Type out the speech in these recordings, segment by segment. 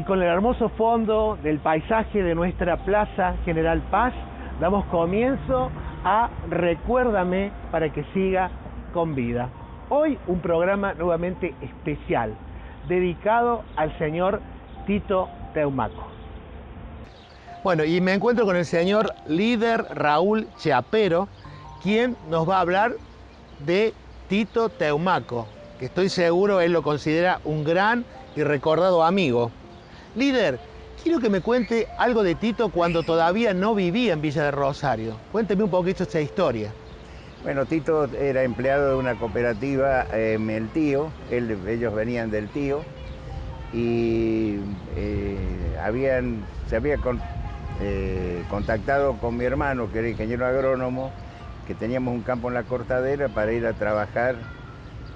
Y con el hermoso fondo del paisaje de nuestra Plaza General Paz, damos comienzo a Recuérdame para que siga con vida. Hoy un programa nuevamente especial, dedicado al señor Tito Teumaco. Bueno, y me encuentro con el señor líder Raúl Chiapero, quien nos va a hablar de Tito Teumaco, que estoy seguro él lo considera un gran y recordado amigo. Líder, quiero que me cuente algo de Tito cuando todavía no vivía en Villa de Rosario. Cuénteme un poquito esta historia. Bueno, Tito era empleado de una cooperativa, El Tío, ellos venían del Tío, y se había contactado con mi hermano, que era ingeniero agrónomo, que teníamos un campo en la Cortadera para ir a trabajar,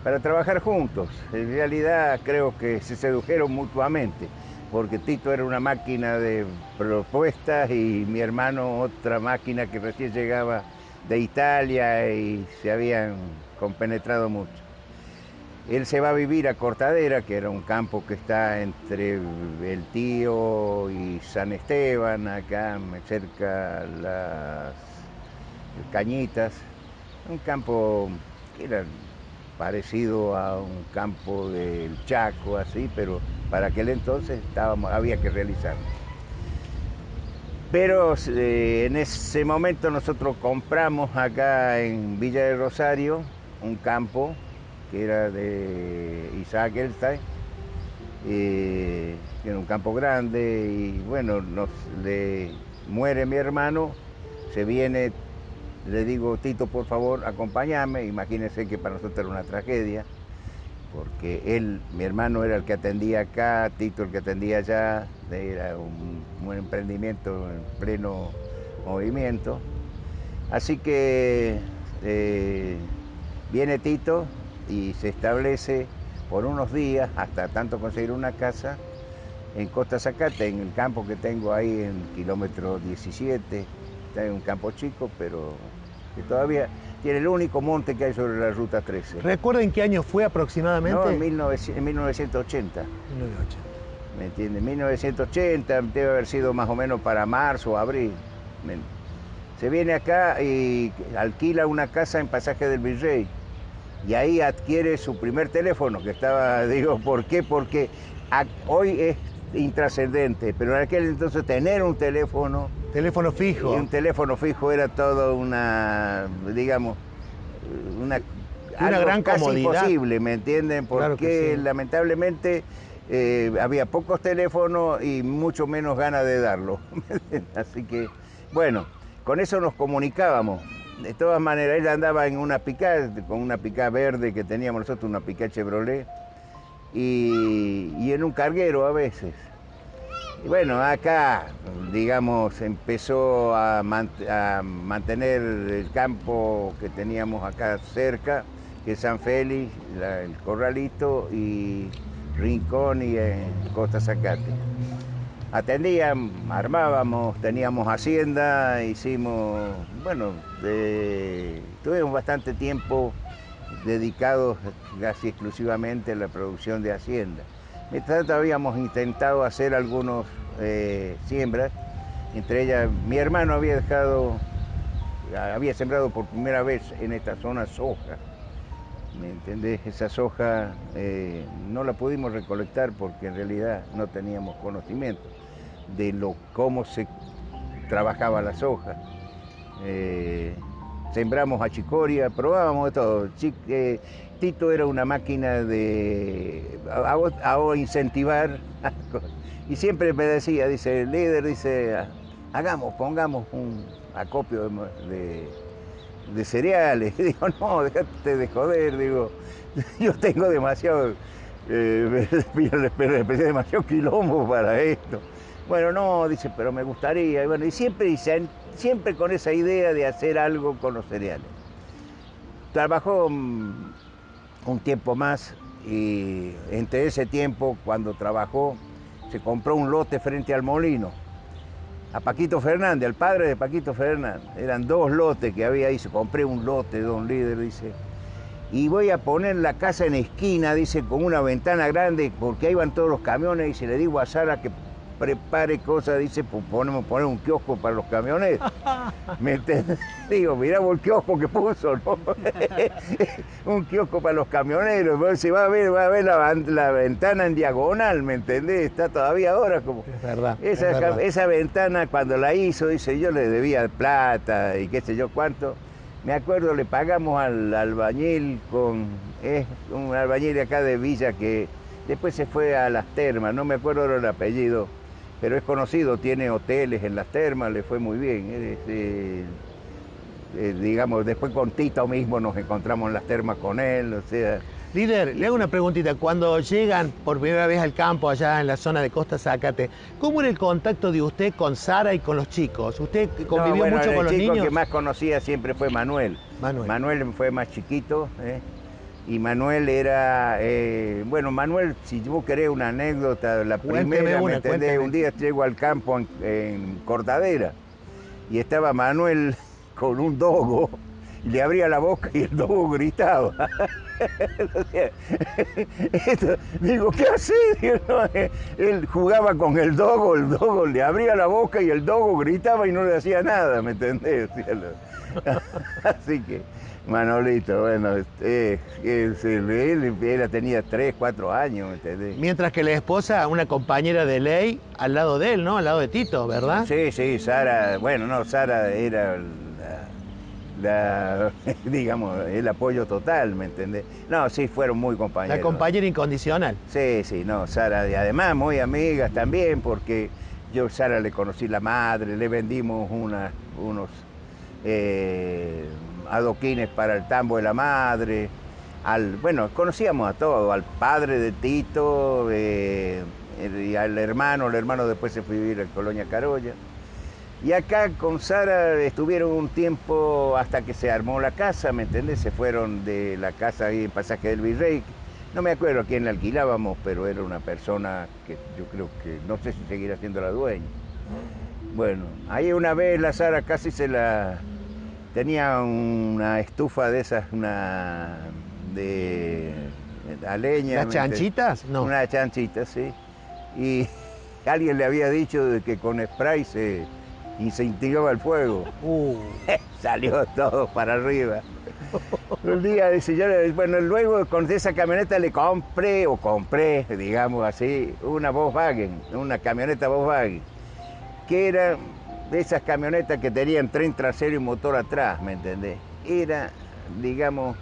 para trabajar juntos. En realidad creo que se sedujeron mutuamente, porque Tito era una máquina de propuestas y mi hermano otra máquina que recién llegaba de Italia y se habían compenetrado mucho. Él se va a vivir a Cortadera, que era un campo que está entre El Tío y San Esteban, acá cerca las Cañitas, un campo que era parecido a un campo del Chaco, así, pero para aquel entonces había que realizarlo. Pero en ese momento nosotros compramos acá en Villa de Rosario un campo que era de Isaac Elstein, que era un campo grande, y bueno, le muere mi hermano, se viene, le digo, Tito, por favor, acompáñame. Imagínense que para nosotros era una tragedia, porque mi hermano era el que atendía acá, Tito el que atendía allá, era un emprendimiento en pleno movimiento. Así que viene Tito y se establece por unos días, hasta tanto conseguir una casa, en Costa Zacate, en el campo que tengo ahí en kilómetro 17. Está en un campo chico, pero que todavía tiene el único monte que hay sobre la ruta 13. ¿Recuerda en qué año fue aproximadamente? No, en 1980. 1980. ¿Me entiende? 1980, debe haber sido más o menos para marzo o abril. Se viene acá y alquila una casa en Pasaje del Virrey. Y ahí adquiere su primer teléfono, que estaba, digo, ¿por qué? Porque hoy es intrascendente, pero en aquel entonces tener un teléfono... Teléfono fijo. Y un teléfono fijo era todo una, digamos, algo gran casi comodidad. Imposible, ¿me entienden? Porque claro que sí. Lamentablemente había pocos teléfonos y mucho menos ganas de darlo. Así que, bueno, con eso nos comunicábamos. De todas maneras, él andaba en una Pickup, con una Pickup verde que teníamos nosotros, una Pickup Chevrolet, y en un carguero a veces. Y bueno, acá, digamos, empezó a mantener el campo que teníamos acá cerca, que es San Félix, el Corralito y Rincón y Costa Zacate. Atendíamos, armábamos, teníamos hacienda, tuvimos bastante tiempo dedicados casi exclusivamente a la producción de hacienda. Mientras tanto habíamos intentado hacer algunos siembras, entre ellas mi hermano había sembrado por primera vez en esta zona soja. ¿Me entendés? Esa soja no la pudimos recolectar porque en realidad no teníamos conocimiento de cómo se trabajaba la soja. Sembramos achicoria, probábamos de todo. Tito era una máquina a incentivar. Y siempre me decía, dice, el líder, dice, pongamos un acopio de cereales. Digo, no, déjate de joder, digo, yo tengo demasiado quilombo para esto. Bueno, no, dice, pero me gustaría. Y bueno, y siempre con esa idea de hacer algo con los cereales. Trabajó un tiempo más y entre ese tiempo, cuando trabajó, se compró un lote frente al molino. A Paquito Fernández, al padre de Paquito Fernández. Eran 2 lotes que había ahí, se compré un lote, don líder, dice. y voy a poner la casa en esquina, dice, con una ventana grande, porque ahí van todos los camiones, y se le digo a Sara que prepare cosas, dice, pues poner un kiosco para los camiones. ¿Me entendés? Digo, mirá vos el kiosco que puso, ¿no? Un kiosco para los camioneros, vos se va a ver la ventana en diagonal, ¿me entendés? Está todavía ahora como... Es verdad, Esa ventana cuando la hizo, dice, yo le debía plata y qué sé yo cuánto. Me acuerdo, le pagamos al albañil un albañil de acá de Villa que después se fue a las termas, no me acuerdo ahora el apellido, pero es conocido, tiene hoteles en las termas, le fue muy bien. Digamos, después con Tito mismo nos encontramos en las termas con él, o sea... Líder, le hago una preguntita. Cuando llegan por primera vez al campo, allá en la zona de Costa Zacate, ¿cómo era el contacto de usted con Sara y con los chicos? ¿Usted convivió mucho con los niños? El chico que más conocía siempre fue Manuel. Manuel. Manuel fue más chiquito, y Manuel era... bueno, Manuel, si vos querés una anécdota, la primera, ¿me entendés? Un día llego al campo en Cortadera, y estaba Manuel con un dogo, y le abría la boca y el dogo gritaba. Digo, ¿qué hace? Él jugaba con el dogo le abría la boca y el dogo gritaba y no le hacía nada, ¿me entendés? Así que, Manolito, bueno, él tenía 3, 4 años, ¿me entendés? Mientras que la esposa, una compañera de ley, al lado de él, ¿no? Al lado de Tito, ¿verdad? Sí, Sara, bueno, no, Sara era digamos, el apoyo total, ¿me entendés? No, sí, fueron muy compañeros. La compañera incondicional. Sí, no, Sara, y además muy amigas también, porque yo a Sara le conocí la madre, le vendimos unos adoquines para el tambo de la madre, bueno, conocíamos a todos, al padre de Tito, y al hermano, el hermano después se fue a vivir en Colonia Carolla. Y acá con Sara estuvieron un tiempo hasta que se armó la casa, ¿me entendés? Se fueron de la casa ahí en Pasaje del Virrey. No me acuerdo a quién la alquilábamos, pero era una persona que yo creo que, no sé si seguirá siendo la dueña. Bueno, ahí una vez la Sara casi tenía una estufa de esas, a leña. ¿Las chanchitas? No. Una chanchita, sí. Y alguien le había dicho de que con spray se incentivaba el fuego. Salió todo para arriba. Un día dice, bueno, luego con esa camioneta le compré, digamos así, una Volkswagen, una camioneta Volkswagen, que era de esas camionetas que tenían tren trasero y motor atrás, ¿me entendés? Era, digamos,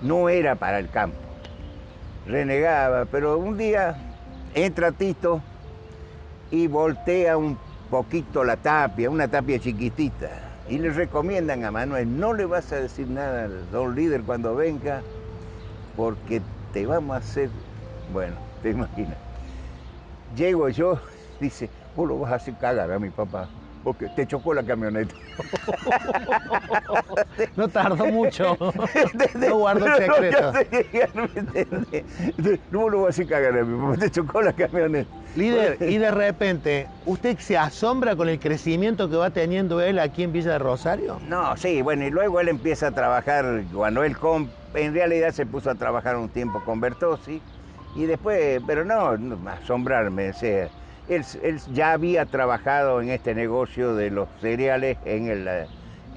no era para el campo. Renegaba, pero un día entra Tito y voltea un poquito la tapia, una tapia chiquitita, y le recomiendan a Manuel, no le vas a decir nada al don líder cuando venga, porque te vamos a hacer, bueno, te imaginas. Llego yo, dice, vos lo vas a hacer cagar a mi papá, porque te chocó la camioneta. No tardó mucho, no guardó el secreto. No lo vas a hacer cagar a mi papá, te chocó la camioneta. Líder, y de repente, ¿usted se asombra con el crecimiento que va teniendo él aquí en Villa de Rosario? No, sí, bueno, y luego él empieza a trabajar, cuando él en realidad se puso a trabajar un tiempo con Bertozzi, y después, pero no asombrarme, o sea, él ya había trabajado en este negocio de los cereales en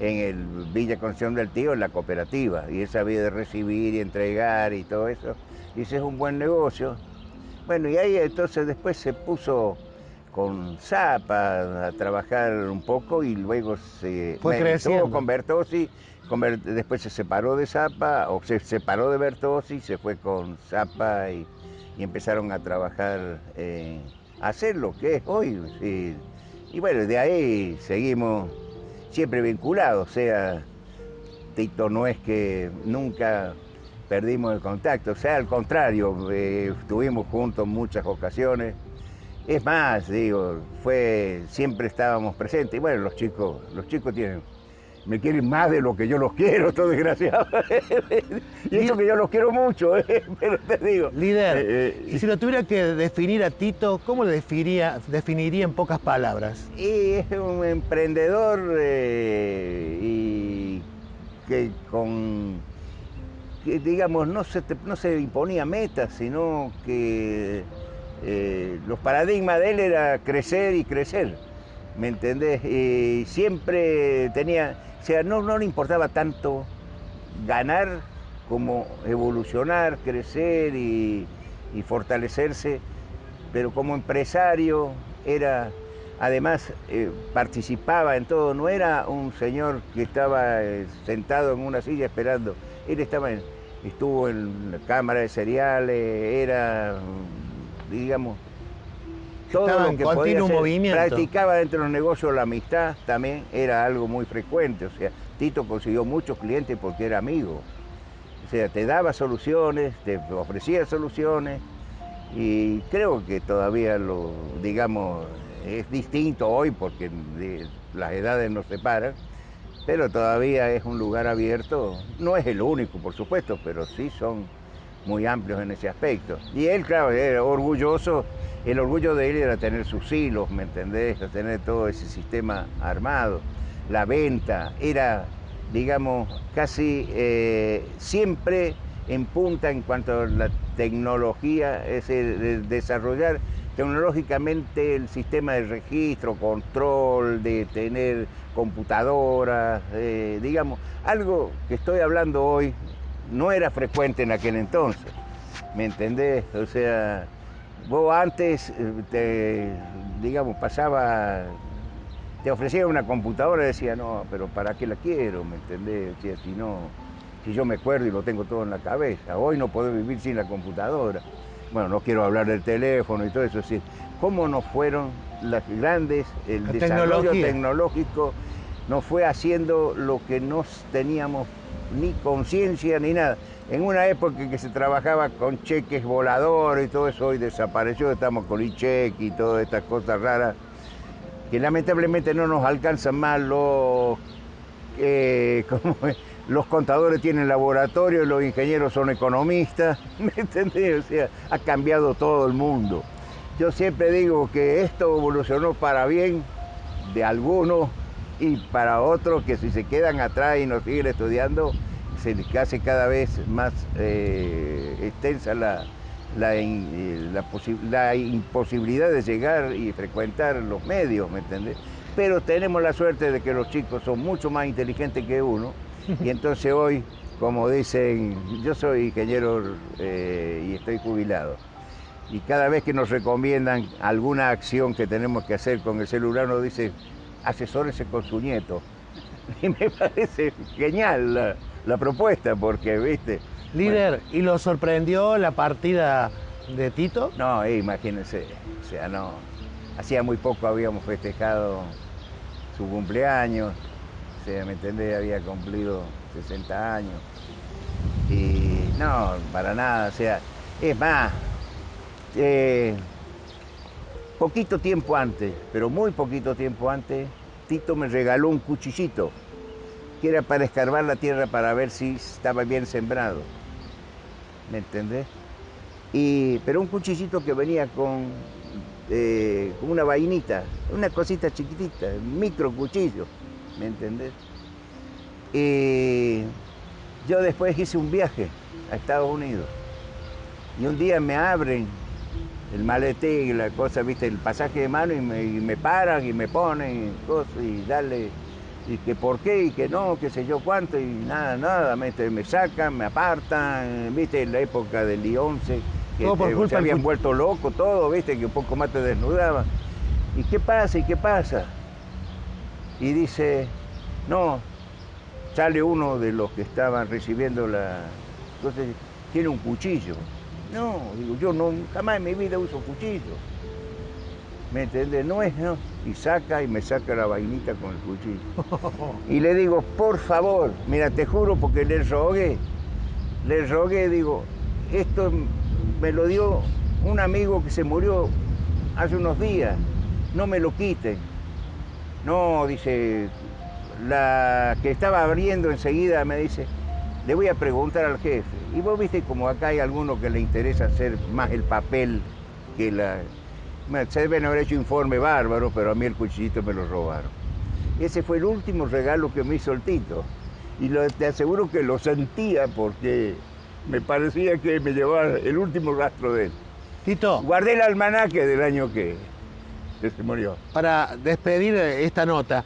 el Villa Concepción del Tío, en la cooperativa, y él sabía de recibir y entregar y todo eso, y ese es un buen negocio. Bueno, y ahí entonces después se puso con Zapa a trabajar un poco y luego fue creciendo. Estuvo con Bertozzi, después se separó de Zapa, o se separó de Bertozzi, se fue con Zapa y empezaron a trabajar, a hacer lo que es hoy. Sí. Y bueno, de ahí seguimos siempre vinculados, o sea, Tito no es que nunca perdimos el contacto, o sea, al contrario, estuvimos juntos en muchas ocasiones. Es más, digo, siempre estábamos presentes. Y bueno, los chicos me quieren más de lo que yo los quiero, estos desgraciados. Y eso que yo los quiero mucho, pero te digo. Líder, y si lo tuviera que definir a Tito, ¿cómo lo definiría en pocas palabras? Y es un emprendedor y que que, digamos, no se imponía metas, sino que los paradigmas de él era crecer y crecer, ¿me entendés? Y siempre tenía, o sea, no le importaba tanto ganar como evolucionar, crecer y fortalecerse, pero como empresario era, además participaba en todo, no era un señor que estaba sentado en una silla esperando, él estuvo en la cámara de cereales, era, digamos, todo Estaba lo en que podía continuo hacer. movimiento. Practicaba dentro de los negocios la amistad, también era algo muy frecuente, o sea, Tito consiguió muchos clientes porque era amigo, o sea, te daba soluciones, te ofrecía soluciones, y creo que todavía digamos, es distinto hoy porque las edades nos separan, pero todavía es un lugar abierto. No es el único, por supuesto, pero sí son muy amplios en ese aspecto. Y él, claro, era orgulloso, el orgullo de él era tener sus hilos, ¿me entendés? Tener todo ese sistema armado. La venta era, digamos, casi siempre en punta en cuanto a la tecnología, es el desarrollar tecnológicamente el sistema de registro, control, de tener computadoras, digamos, algo que estoy hablando hoy no era frecuente en aquel entonces, ¿me entendés? O sea, vos antes, digamos, te ofrecía una computadora y decía, no, pero ¿para qué la quiero? ¿Me entendés? O sea, si yo me acuerdo y lo tengo todo en la cabeza, hoy no puedo vivir sin la computadora. Bueno, no quiero hablar del teléfono y todo eso, es decir, cómo nos fueron las grandes, el desarrollo tecnológico nos fue haciendo lo que no teníamos ni conciencia ni nada. En una época en que se trabajaba con cheques voladores y todo eso, hoy desapareció, estamos con e-cheque y todas estas cosas raras, que lamentablemente no nos alcanzan más los contadores tienen laboratorio, los ingenieros son economistas, ¿me entendés? O sea, ha cambiado todo el mundo. Yo siempre digo que esto evolucionó para bien de algunos y para otros que si se quedan atrás y no siguen estudiando, se les hace cada vez más extensa la imposibilidad de llegar y frecuentar los medios, ¿me entendés? Pero tenemos la suerte de que los chicos son mucho más inteligentes que uno y entonces hoy, como dicen, yo soy ingeniero y estoy jubilado, y cada vez que nos recomiendan alguna acción que tenemos que hacer con el celular nos dice, asesórese con su nieto. Y me parece genial la propuesta porque, viste... Líder, bueno. ¿Y lo sorprendió la partida de Tito? No, imagínense, o sea, no. Hacía muy poco habíamos festejado su cumpleaños, o sea, ¿me entendés? Había cumplido 60 años. Y no, para nada, o sea, es más, poquito tiempo antes, pero muy poquito tiempo antes, Tito me regaló un cuchillito que era para escarbar la tierra para ver si estaba bien sembrado, ¿me entendés? Pero un cuchillito que venía con una vainita, una cosita chiquitita, un micro cuchillo, ¿me entendés? Y yo después hice un viaje a Estados Unidos y un día me abren el maletín y la cosa, viste, el pasaje de mano y me paran y me ponen cosas y dale, y que por qué y que no, qué sé yo cuánto y nada, me sacan, me apartan, viste, en la época del I-11, que se habían vuelto locos todo, viste, que un poco más te desnudaban. ¿Y qué pasa? ¿Y qué pasa? Y dice, no, sale uno de los que estaban recibiendo entonces tiene un cuchillo. No, digo, yo jamás en mi vida uso cuchillo. ¿Me entendés? No. Y me saca la vainita con el cuchillo. Y le digo, por favor, mira, te juro porque le rogué, digo, esto me lo dio un amigo que se murió hace unos días, no me lo quiten. No, dice, la que estaba abriendo enseguida me dice, le voy a preguntar al jefe. Y vos viste como acá hay algunos que le interesa hacer más el papel que se deben haber hecho informe bárbaro, pero a mí el cuchillito me lo robaron. Ese fue el último regalo que me hizo el Tito. Y te aseguro que lo sentía porque me parecía que me llevaba el último rastro de él. Tito, Guardé el almanaque del año que se murió. para despedir esta nota,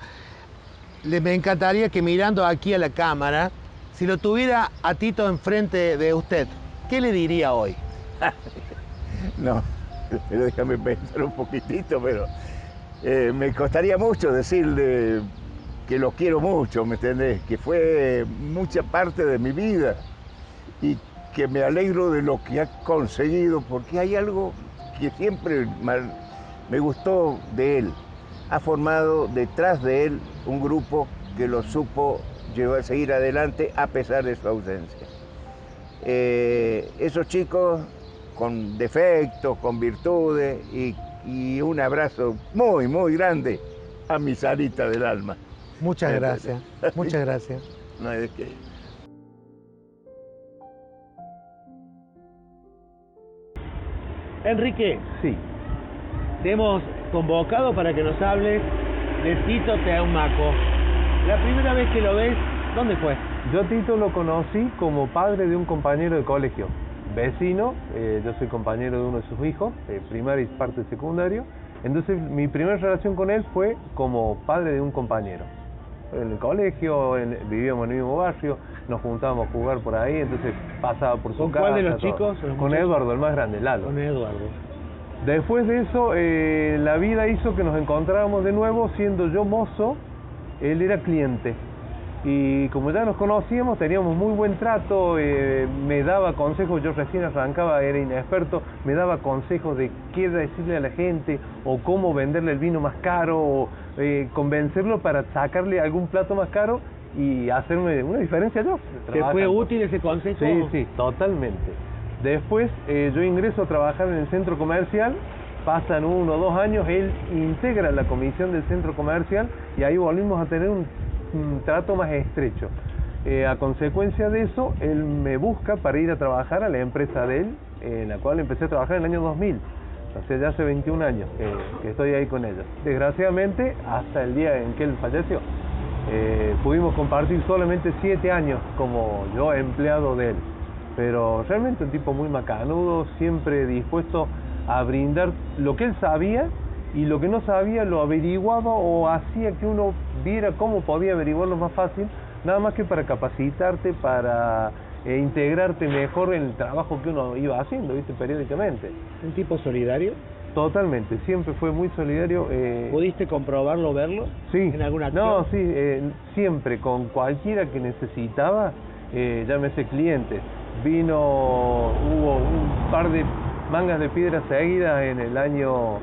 me encantaría que mirando aquí a la cámara, si lo tuviera a Tito enfrente de usted, ¿qué le diría hoy? No, pero déjame pensar un poquitito, pero me costaría mucho decirle que lo quiero mucho, ¿me entendés? Que fue mucha parte de mi vida y que me alegro de lo que ha conseguido, porque hay algo que siempre me gustó de él. Ha formado detrás de él un grupo que lo supo seguir adelante a pesar de su ausencia. Esos chicos con defectos, con virtudes y un abrazo muy, muy grande a mi Sarita del alma. Muchas gracias, muchas gracias. No hay de qué. Enrique, Sí, te hemos convocado para que nos hables de Tito Teumaco. La primera vez que lo ves, ¿dónde fue? yo a Tito lo conocí como padre de un compañero de colegio, vecino, yo soy compañero de uno de sus hijos, primario y parte de secundario, entonces mi primera relación con él fue como padre de un compañero. En el colegio, vivíamos en el mismo barrio, nos juntábamos a jugar por ahí, entonces pasaba por su ¿Con casa. cuál de los todo. chicos? Con Eduardo, el más grande, Lalo. Con Eduardo. Después de eso, la vida hizo que nos encontráramos de nuevo, siendo yo mozo, él era cliente. Y como ya nos conocíamos, teníamos muy buen trato, me daba consejos, yo recién arrancaba, era inexperto, me daba consejos de qué decirle a la gente, o cómo venderle el vino más caro, o convencerlo para sacarle algún plato más caro y hacerme una diferencia yo. ¿Te fue útil ese consejo? Sí, sí, totalmente. Después yo ingreso a trabajar en el centro comercial, pasan 1 o 2 años, él integra la comisión del centro comercial y ahí volvimos a tener un trato más estrecho. A consecuencia de eso, él me busca para ir a trabajar a la empresa de él, en la cual empecé a trabajar en el año 2000. O sea, ya hace 21 años que estoy ahí con ellos. Desgraciadamente, hasta el día en que él falleció, pudimos compartir solamente 7 años como yo empleado de él. Pero realmente un tipo muy macanudo, siempre dispuesto a brindar lo que él sabía y lo que no sabía lo averiguaba o hacía que uno viera cómo podía averiguarlo más fácil, nada más que para capacitarte, para integrarte mejor en el trabajo que uno iba haciendo, ¿viste? Periódicamente. ¿Un tipo solidario? Totalmente, siempre fue muy solidario. ¿Pudiste comprobarlo, verlo? Sí. ¿En alguna acción? No, sí, siempre, con cualquiera que necesitaba, llámese cliente. Hubo un par de mangas de piedra seguidas en el año,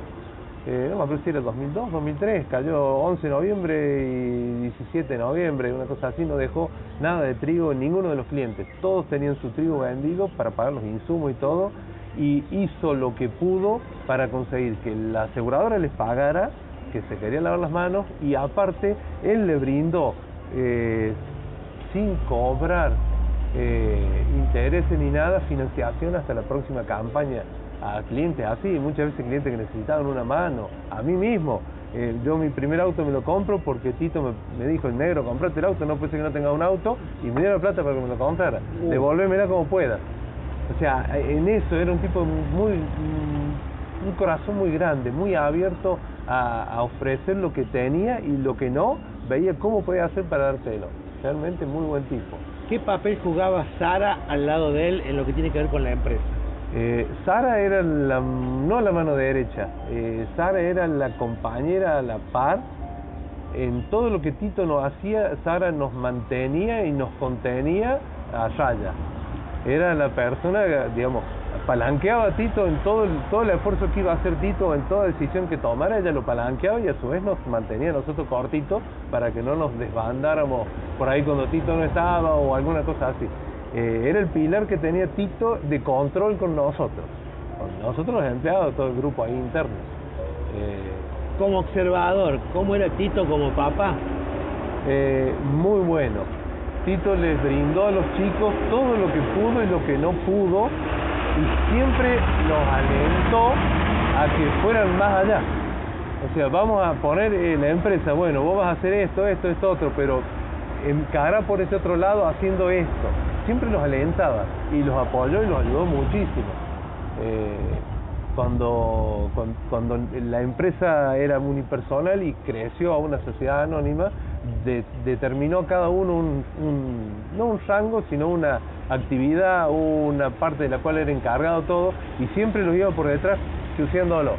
no me acuerdo si era 2002, 2003, cayó 11 de noviembre y 17 de noviembre, una cosa así, no dejó nada de trigo en ninguno de los clientes. Todos tenían su trigo vendido para pagar los insumos y todo, y hizo lo que pudo para conseguir que la aseguradora les pagara, que se quería lavar las manos, y aparte él le brindó, sin cobrar intereses ni nada, financiación hasta la próxima campaña a clientes así, muchas veces clientes que necesitaban una mano, a mí mismo. Yo mi primer auto me lo compro porque Tito me dijo, el negro, comprate el auto, no puede ser que no tenga un auto, y me dio la plata para que me lo comprara, devolvémela como pueda. O sea, en eso era un tipo un corazón muy grande, muy abierto a ofrecer lo que tenía, y lo que no, veía cómo podía hacer para dártelo. Realmente muy buen tipo. ¿Qué papel jugaba Sara al lado de él en lo que tiene que ver con la empresa? Sara era no la mano derecha, Sara era la compañera a la par. En todo lo que Tito nos hacía, Sara nos mantenía y nos contenía a raya. Era la persona, digamos, palanqueaba a Tito en todo el esfuerzo que iba a hacer Tito, en toda decisión que tomara, ella lo palanqueaba y a su vez nos mantenía a nosotros cortitos para que no nos desbandáramos por ahí cuando Tito no estaba o alguna cosa así. Era el pilar que tenía Tito de control con nosotros los empleados, todo el grupo ahí interno. Como observador, ¿cómo era Tito como papá? Muy bueno. Tito les brindó a los chicos todo lo que pudo y lo que no pudo, y siempre los alentó a que fueran más allá. O sea, vamos a poner la empresa, bueno, vos vas a hacer esto, otro, pero encará por ese otro lado haciendo esto. siempre los alentaba y los apoyó y los ayudó muchísimo. Cuando la empresa era unipersonal y creció a una sociedad anónima, determinó cada uno no un rango, sino una actividad, una parte de la cual era encargado todo, y siempre los iba por detrás chuceándolo.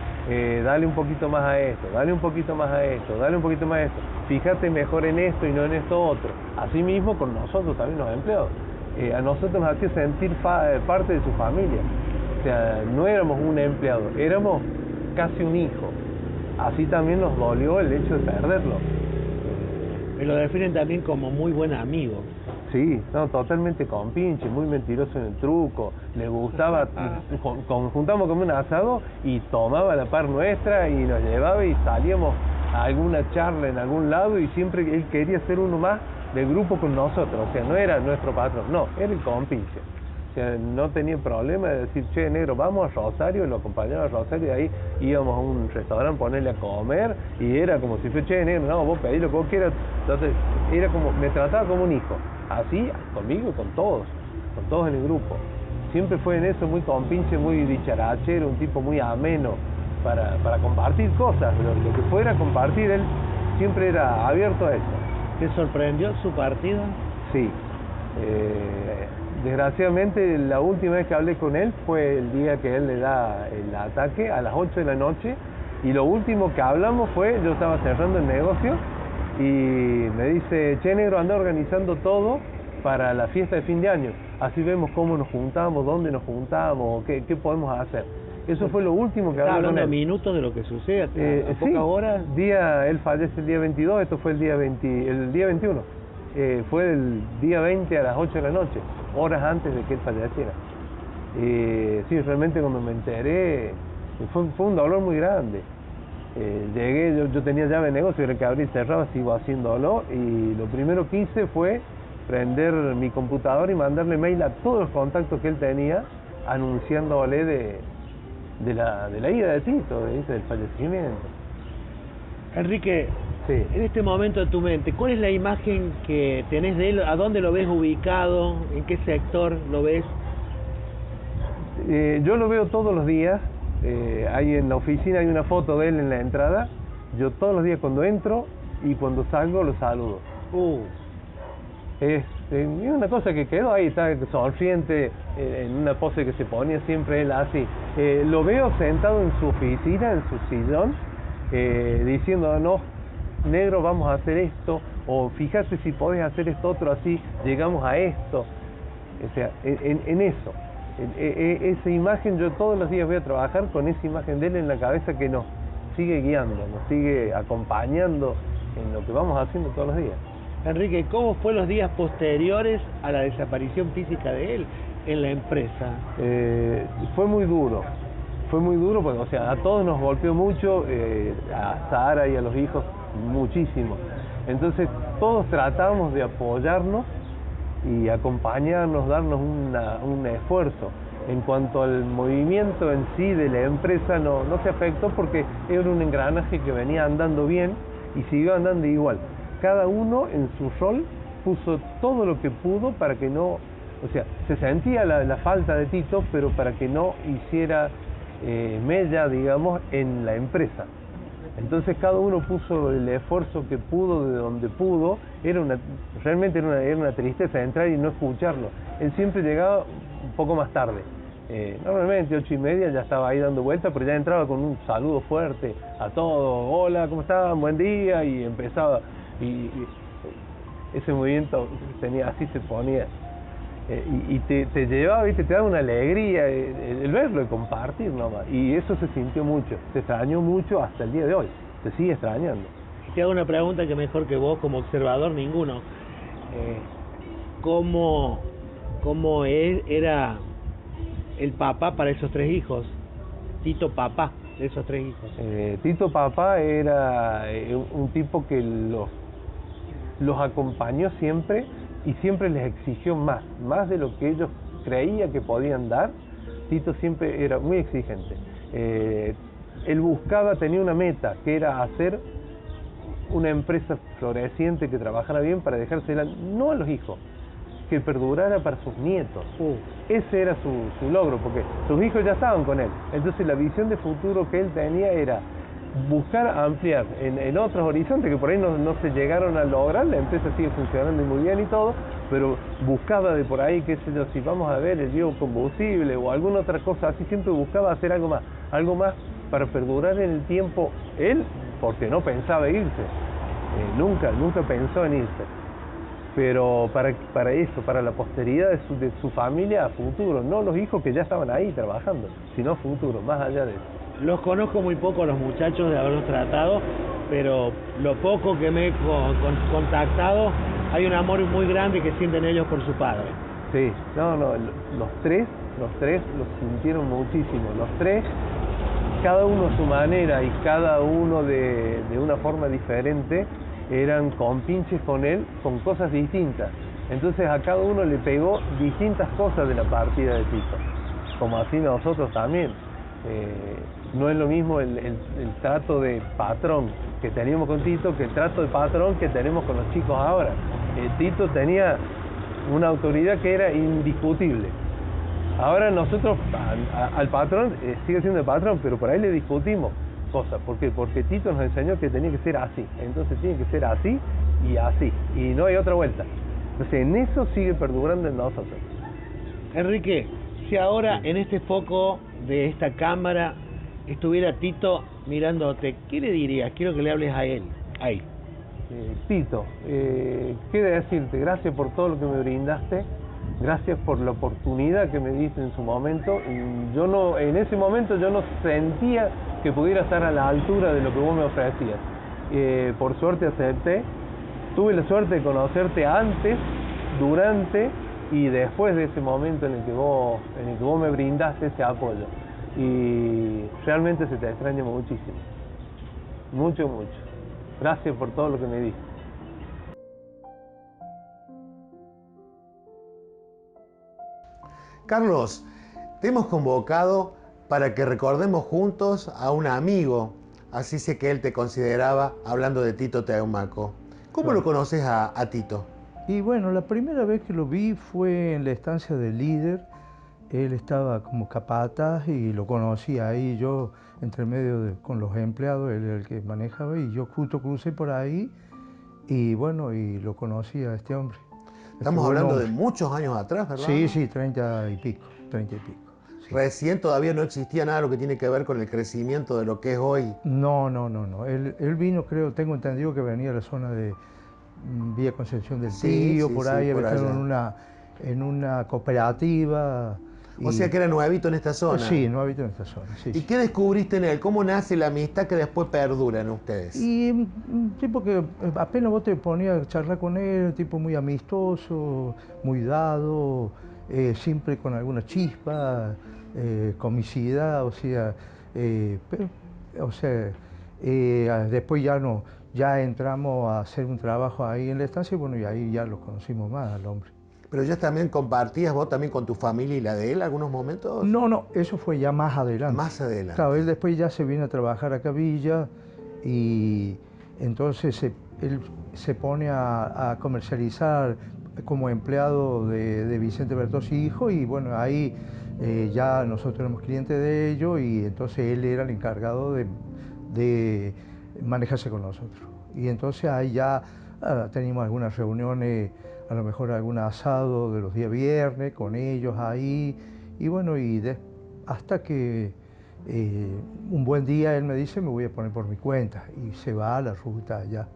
Dale un poquito más a esto, dale un poquito más a esto, dale un poquito más a esto, fíjate mejor en esto y no en esto otro. Así mismo con nosotros también, los empleados. A nosotros nos hacía sentir parte de su familia. O sea, no éramos un empleado, éramos casi un hijo. Así también nos dolió el hecho de perderlo. Me lo definen también como muy buen amigo. Sí, no, totalmente compinche, muy mentiroso en el truco. Le gustaba, juntamos como un asado y tomaba la par nuestra y nos llevaba y salíamos a alguna charla en algún lado, y siempre él quería ser uno más del grupo con nosotros. O sea, no era nuestro patrón, no, era el compinche. O sea, no tenía problema de decir, che, negro, vamos a Rosario, lo acompañaba a Rosario, y ahí íbamos a un restaurante, ponerle a comer, y era como si fuera, che, negro, no, vos pedí lo que vos quieras. Entonces, era como, me trataba como un hijo, así conmigo y con todos en el grupo. Siempre fue en eso muy compinche, muy dicharachero, un tipo muy ameno para compartir cosas, lo que fuera compartir, él siempre era abierto a eso. ¿Te sorprendió su partida? Sí. Desgraciadamente, la última vez que hablé con él fue el día que él le da el ataque a las 8 de la noche, y lo último que hablamos fue, yo estaba cerrando el negocio y me dice, che, negro, anda organizando todo para la fiesta de fin de año, así vemos cómo nos juntamos, dónde nos juntamos, qué podemos hacer. Eso fue lo último que hablé con él. Hablando de minutos de lo que sucede, a pocas sí, horas. Él fallece el día 22, esto fue el día 21. Fue el día 20 a las 8 de la noche, horas antes de que él falleciera. Sí, realmente cuando me enteré, fue un dolor muy grande. Llegué, yo tenía llave de negocio, era que abrí y cerraba, sigo haciéndolo, y lo primero que hice fue prender mi computadora y mandarle mail a todos los contactos que él tenía, anunciándole de la ida de Tito, del fallecimiento. Enrique, sí. En este momento de tu mente, ¿cuál es la imagen que tenés de él? ¿A dónde lo ves ubicado? ¿En qué sector lo ves? Yo lo veo todos los días. Ahí en la oficina hay una foto de él en la entrada. Yo todos los días cuando entro y cuando salgo lo saludo. Es una cosa que quedó ahí, está sonriente, en una pose que se ponía siempre él así. Lo veo sentado en su oficina, en su sillón, diciendo, no, negro, vamos a hacer esto, o fíjate si podés hacer esto otro, así llegamos a esto. O sea, en eso. Esa imagen, yo todos los días voy a trabajar con esa imagen de él en la cabeza, que nos sigue guiando, nos sigue acompañando en lo que vamos haciendo todos los días. Enrique, ¿cómo fue los días posteriores a la desaparición física de él en la empresa? Fue muy duro porque, o sea, a todos nos golpeó mucho, a Sara y a los hijos muchísimo. Entonces todos tratamos de apoyarnos y acompañarnos, darnos un esfuerzo. En cuanto al movimiento en sí de la empresa, no se afectó porque era un engranaje que venía andando bien y siguió andando igual. Cada uno en su rol puso todo lo que pudo para que no, o sea, se sentía la falta de Tito, pero para que no hiciera mella, digamos, en la empresa. Entonces cada uno puso el esfuerzo que pudo de donde pudo. Realmente era una tristeza entrar y no escucharlo. Él siempre llegaba un poco más tarde. Normalmente 8:30 ya estaba ahí dando vueltas, pero ya entraba con un saludo fuerte a todos. Hola, ¿cómo están? Buen día. Y empezaba, y ese movimiento así se ponía. Y te llevaba, ¿viste? Te daba una alegría el verlo y compartir nomás. Y eso se sintió mucho, se extrañó mucho hasta el día de hoy, se sigue extrañando. Te hago una pregunta que mejor que vos como observador ninguno. ¿Cómo él era el papá para esos 3 hijos? Tito papá de esos 3 hijos. Tito papá era un tipo que los acompañó siempre y siempre les exigió más de lo que ellos creían que podían dar. Tito siempre era muy exigente. Él tenía una meta, que era hacer una empresa floreciente que trabajara bien para dejársela no a los hijos, que perdurara para sus nietos. Ese era su logro, porque sus hijos ya estaban con él. Entonces la visión de futuro que él tenía era buscar ampliar en otros horizontes que por ahí no se llegaron a lograr. La empresa sigue funcionando muy bien y todo, pero buscaba de por ahí, qué sé yo, si vamos a ver el biocombustible o alguna otra cosa así, siempre buscaba hacer algo más para perdurar en el tiempo. Él, porque no pensaba irse, nunca pensó en irse, pero para eso, para la posteridad de su familia a futuro, no los hijos que ya estaban ahí trabajando, sino a futuro, más allá de eso. Los conozco muy poco a los muchachos de haberlos tratado, pero lo poco que me he contactado, hay un amor muy grande que sienten ellos por su padre. Sí, los tres los sintieron muchísimo, los tres, cada uno a su manera y cada uno de una forma diferente, eran compinches con él, con cosas distintas. Entonces a cada uno le pegó distintas cosas de la partida de Tito, como así nosotros también. No es lo mismo el trato de patrón que teníamos con Tito que el trato de patrón que tenemos con los chicos ahora. Tito tenía una autoridad que era indiscutible. Ahora nosotros al patrón, sigue siendo el patrón, pero por ahí le discutimos cosas. ¿Por qué? Porque Tito nos enseñó que tenía que ser así. Entonces tiene que ser así, y no hay otra vuelta. Entonces en eso sigue perdurando en nosotros. Enrique, si ahora en este foco de esta cámara estuviera Tito mirándote, ¿qué le dirías? Quiero que le hables a él. Ahí. Tito, ¿qué decirte? Gracias por todo lo que me brindaste, gracias por la oportunidad que me diste en su momento. En ese momento yo no sentía que pudiera estar a la altura de lo que vos me ofrecías. Por suerte acepté, tuve la suerte de conocerte antes, durante y después de ese momento en el que vos me brindaste ese apoyo. Y realmente se te extraña muchísimo, mucho. Gracias por todo lo que me diste. Carlos, te hemos convocado para que recordemos juntos a un amigo, así sé que él te consideraba, hablando de Tito Teumaco. ¿Cómo lo conoces a Tito? Y bueno, la primera vez que lo vi fue en la estancia del líder. Él estaba como capataz y lo conocí ahí, yo entre medio con los empleados, él era el que manejaba y yo justo crucé por ahí y bueno, y lo conocí a este hombre. Estamos hablando de muchos años atrás, ¿verdad? Sí, 30 y pico. Sí. Recién todavía no existía nada lo que tiene que ver con el crecimiento de lo que es hoy. No. Él vino, tengo entendido que venía de la zona de Villa Concepción del Tío, por ahí, por en una cooperativa. O sea que era nuevito en esta zona. Sí, nuevito en esta zona. Sí, ¿Y qué descubriste en él? ¿Cómo nace la amistad que después perdura en ustedes? Y un tipo que apenas vos te ponías a charlar con él, un tipo muy amistoso, muy dado, siempre con alguna chispa, comicidad, después ya entramos a hacer un trabajo ahí en la estancia y bueno, y ahí ya lo conocimos más al hombre. ¿Pero ya también compartías vos también con tu familia y la de él algunos momentos? No, eso fue ya más adelante. Más adelante. Claro, él después ya se vino a trabajar acá a Villa y entonces él se pone a comercializar como empleado de Vicente Bertossi Hijo y bueno, ahí ya nosotros éramos clientes de ellos y entonces él era el encargado de manejarse con nosotros. Y entonces ahí ya teníamos algunas reuniones, a lo mejor algún asado de los días viernes con ellos ahí, y bueno, hasta que un buen día él me dice, me voy a poner por mi cuenta, y se va a la ruta allá.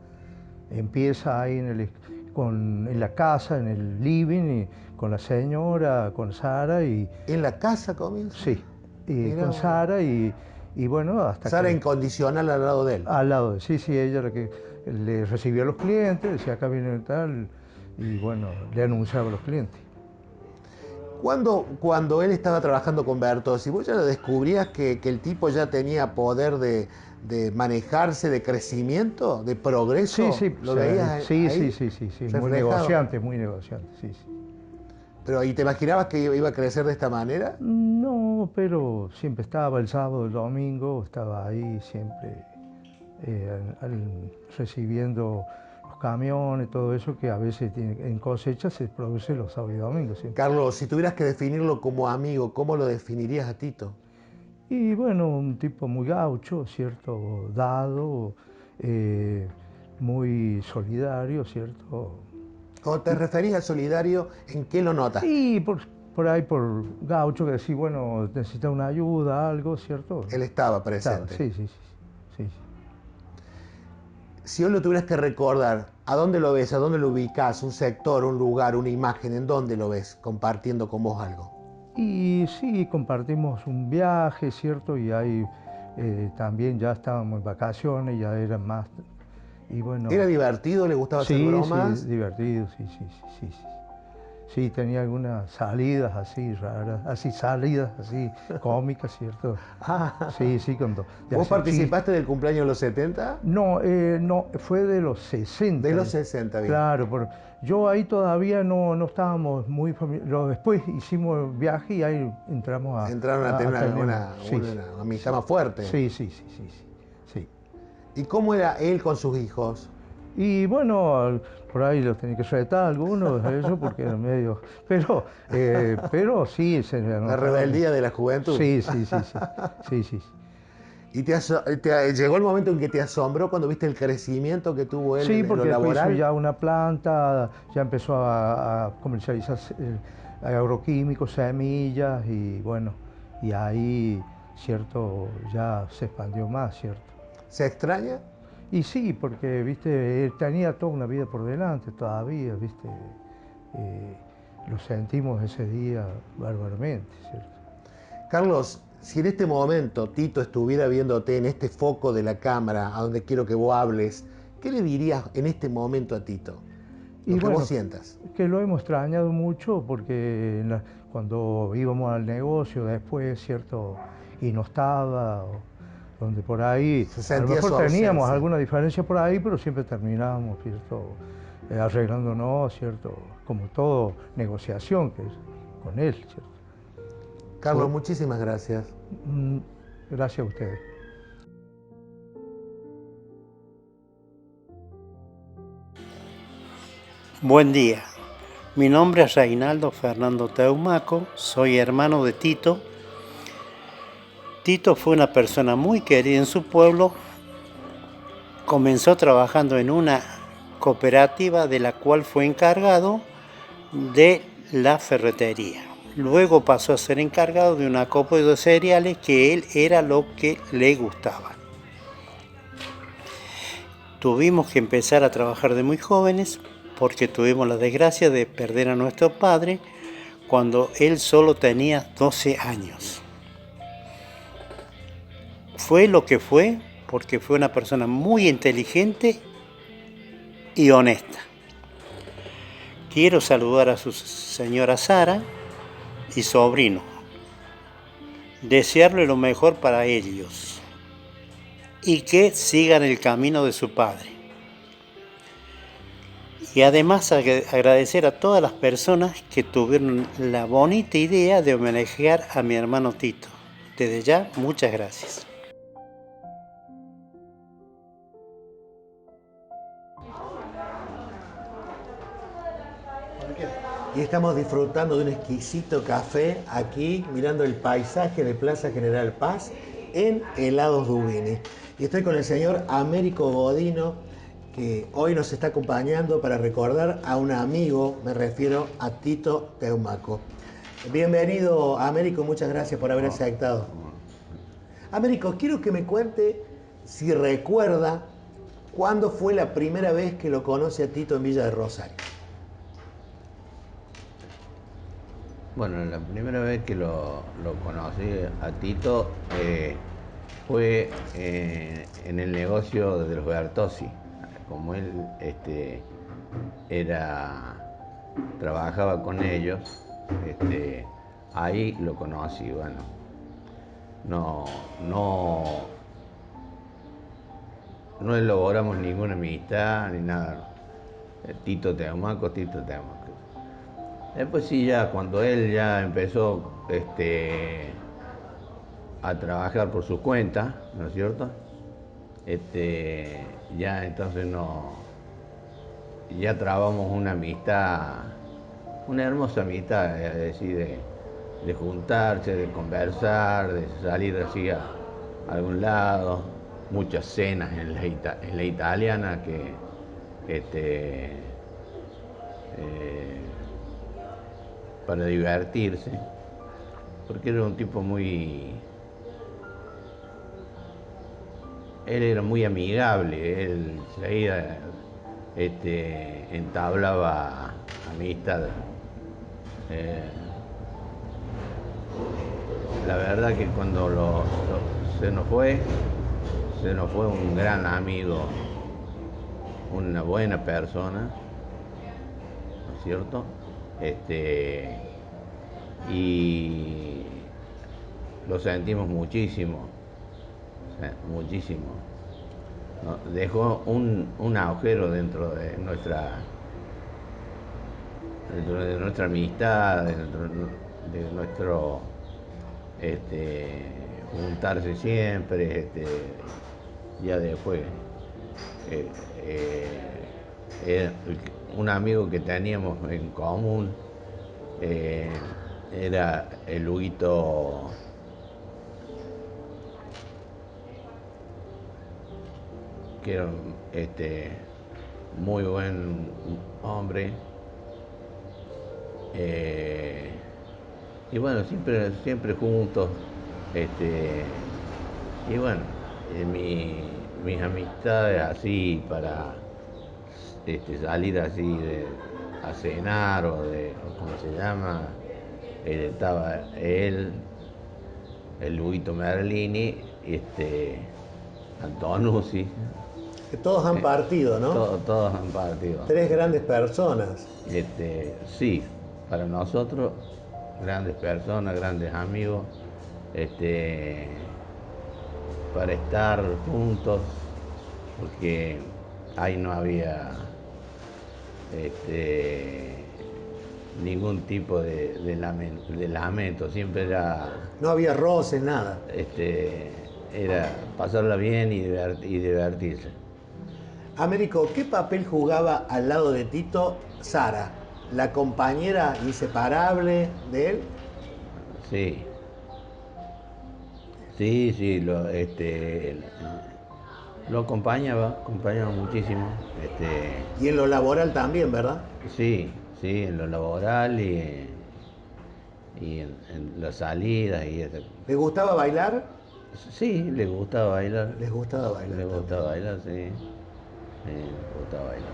Empieza ahí en la casa, en el living, con la señora, con Sara. ¿En la casa comienza? Sí, con Sara y bueno, hasta Sara incondicional al lado de él. Al lado de él, sí, ella la que le recibía a los clientes, decía acá viene tal, y bueno, le anunciaba a los clientes. Cuando él estaba trabajando con Bertossi, ¿vos ya descubrías que el tipo ya tenía poder de manejarse, de crecimiento, de progreso? Sí. ¿Lo veías sí, ahí? Sí. Muy negociante, sí. ¿Pero y te imaginabas que iba a crecer de esta manera? No, pero siempre estaba el sábado, el domingo, estaba ahí siempre recibiendo los camiones, todo eso que a veces en cosecha se produce los sábados y domingos. ¿Sí? Carlos, si tuvieras que definirlo como amigo, ¿cómo lo definirías a Tito? Y bueno, un tipo muy gaucho, ¿cierto? Dado, muy solidario, ¿cierto? Cuando te referís al solidario, ¿en qué lo notas? Y por ahí, por gaucho, que decís, bueno, necesita una ayuda, algo, ¿cierto? Él estaba presente. Sí, sí, sí, sí. Si hoy lo tuvieras que recordar, ¿a dónde lo ves? ¿A dónde lo ubicás? ¿Un sector, un lugar, una imagen? ¿En dónde lo ves compartiendo con vos algo? Y sí, compartimos un viaje, ¿cierto? Y ahí también ya estábamos en vacaciones, ya eran más. Y bueno, ¿Era divertido? ¿Le gustaba hacer bromas? Sí, divertido, sí, sí, sí, sí, sí. Sí, tenía algunas salidas así raras, así salidas así cómicas, ¿cierto? Sí, sí, ¿Vos participaste del cumpleaños de los 70? No, no, fue de los 60. De los 60, bien. Claro, yo ahí todavía no estábamos muy familiares. Después hicimos viaje y ahí entramos a... Entraron a tener una amistad más fuerte. Sí, sí, sí, sí, sí. ¿Y cómo era él con sus hijos? Y bueno, por ahí los tenía que retar algunos de eso porque era medio... Pero sí... La rebeldía de la juventud. Sí, sí, sí, sí, sí, sí. ¿Y llegó el momento en que te asombró cuando viste el crecimiento que tuvo él sí, en porque lo laboral? hizo ya una planta, ya empezó a comercializar agroquímicos, semillas y bueno, y ahí, cierto, ya se expandió más, ¿cierto? ¿Se extraña? Y sí, porque, viste, él tenía toda una vida por delante todavía, viste, lo sentimos ese día bárbaramente, ¿cierto? Carlos, si en este momento Tito estuviera viéndote en este foco de la cámara, a donde quiero que vos hables, ¿qué le dirías en este momento a Tito? Lo que vos sientas. Que lo hemos extrañado mucho porque cuando íbamos al negocio después, ¿cierto? Y no estaba... donde por ahí, a lo mejor teníamos alguna diferencia por ahí, pero siempre terminábamos, ¿cierto? Arreglándonos, ¿cierto? Como todo negociación que es con él, ¿cierto? Carlos, muchísimas gracias. Gracias a ustedes. Buen día, mi nombre es Reinaldo Fernando Teumaco, soy hermano de Tito. Tito fue una persona muy querida en su pueblo, comenzó trabajando en una cooperativa de la cual fue encargado de la ferretería. Luego pasó a ser encargado de un acopio de cereales que él era lo que le gustaba. Tuvimos que empezar a trabajar de muy jóvenes porque tuvimos la desgracia de perder a nuestro padre cuando él solo tenía 12 años. Fue lo que fue porque fue una persona muy inteligente y honesta. Quiero saludar a su señora Sara y sobrino, desearle lo mejor para ellos y que sigan el camino de su padre. Y además agradecer a todas las personas que tuvieron la bonita idea de homenajear a mi hermano Tito. Desde ya, muchas gracias. Y estamos disfrutando de un exquisito café aquí, mirando el paisaje de Plaza General Paz en Helados Dubini. Y estoy con el señor Américo Godino, que hoy nos está acompañando para recordar a un amigo, me refiero a Tito Teumaco. Bienvenido, Américo, muchas gracias por haber aceptado. Américo, quiero que me cuente si recuerda cuándo fue la primera vez que lo conoce a Tito en Villa de Rosario. Bueno, la primera vez que lo conocí a Tito fue en el negocio de los Bertozzi. Como él trabajaba con ellos, ahí lo conocí. Bueno, no elaboramos ninguna amistad ni nada. Tito Teumaco. Después sí, ya cuando él ya empezó a trabajar por su cuenta, ¿no es cierto? Ya entonces ya trabamos una amistad, una hermosa amistad, es decir, de juntarse, de conversar, de salir así a algún lado, muchas cenas en la italiana que para divertirse, porque era un tipo él era muy amigable, él seguía, entablaba amistad. La verdad que cuando se nos fue un gran amigo, una buena persona, ¿no es cierto? Y lo sentimos muchísimo, muchísimo. ¿No? Dejó un agujero dentro de nuestra amistad, dentro de nuestro juntarse siempre, ya después. Era un amigo que teníamos en común, era el Huguito, que era muy buen hombre, y bueno, siempre juntos, y bueno, mis amistades así para salir así a cenar o ¿cómo se llama? Estaba él, el Luito Merlini, Antonucci. Que todos han partido, ¿no? Todos han partido. 3 grandes personas. Sí, para nosotros, grandes personas, grandes amigos, para estar juntos, porque ahí no había ningún tipo de lamento, siempre era... No había roces, nada. Era pasarla bien y divertirse. Américo, ¿qué papel jugaba al lado de Tito Sara, la compañera inseparable de él? Sí, lo acompañaba muchísimo. Y en lo laboral también, ¿verdad? Sí, en lo laboral y en las salidas y eso. ¿Le gustaba bailar? Sí, le gustaba bailar. Les gustaba bailar. Le gustaba bailar, sí. Le gustaba bailar.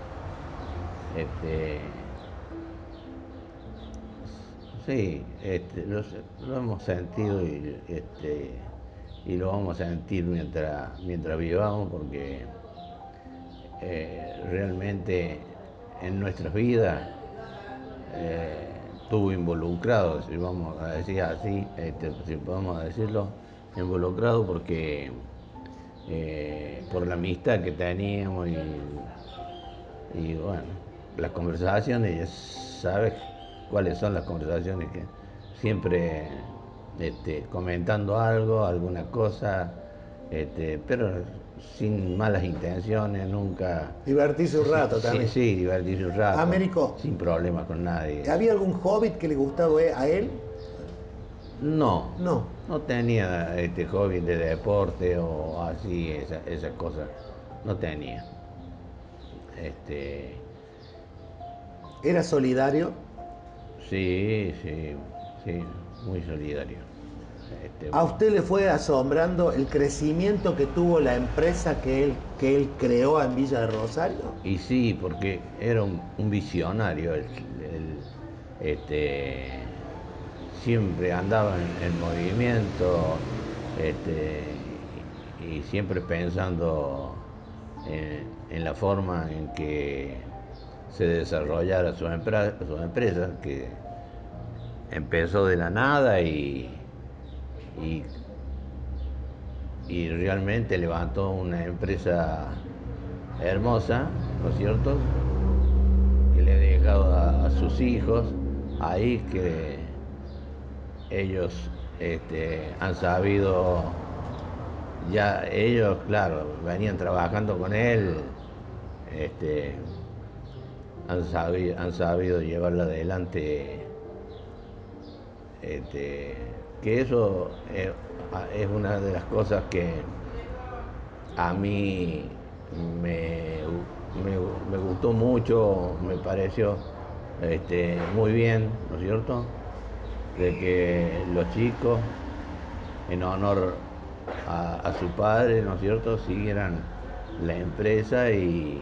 Sí, lo hemos sentido y lo vamos a sentir mientras vivamos, porque realmente en nuestras vidas estuvo involucrado, si vamos a decir así, si podemos decirlo, involucrado porque por la amistad que teníamos y bueno, las conversaciones, ya sabes cuáles son las conversaciones, que siempre comentando algo, alguna cosa, pero sin malas intenciones, nunca. Divertirse un rato también. Sí, divertirse un rato. Américo, sin problemas con nadie. ¿había algún hobbit que le gustaba a él? No No. tenía hobby de deporte o así, esas cosas. No tenía. ¿Era solidario? Sí, muy solidario. ¿A usted le fue asombrando el crecimiento que tuvo la empresa que él creó en Villa de Rosario? Y sí, porque era un visionario. Siempre andaba en movimiento, y siempre pensando en la forma en que se desarrollara su empresa, que empezó de la nada y realmente levantó una empresa hermosa, ¿no es cierto?, que le ha dejado a sus hijos ahí, que ellos han sabido, ya ellos, claro, venían trabajando con él han sabido llevarla adelante. Que eso es una de las cosas que a mí me gustó mucho, me pareció muy bien, ¿no es cierto? De que los chicos, en honor a su padre, ¿no es cierto?, siguieran la empresa y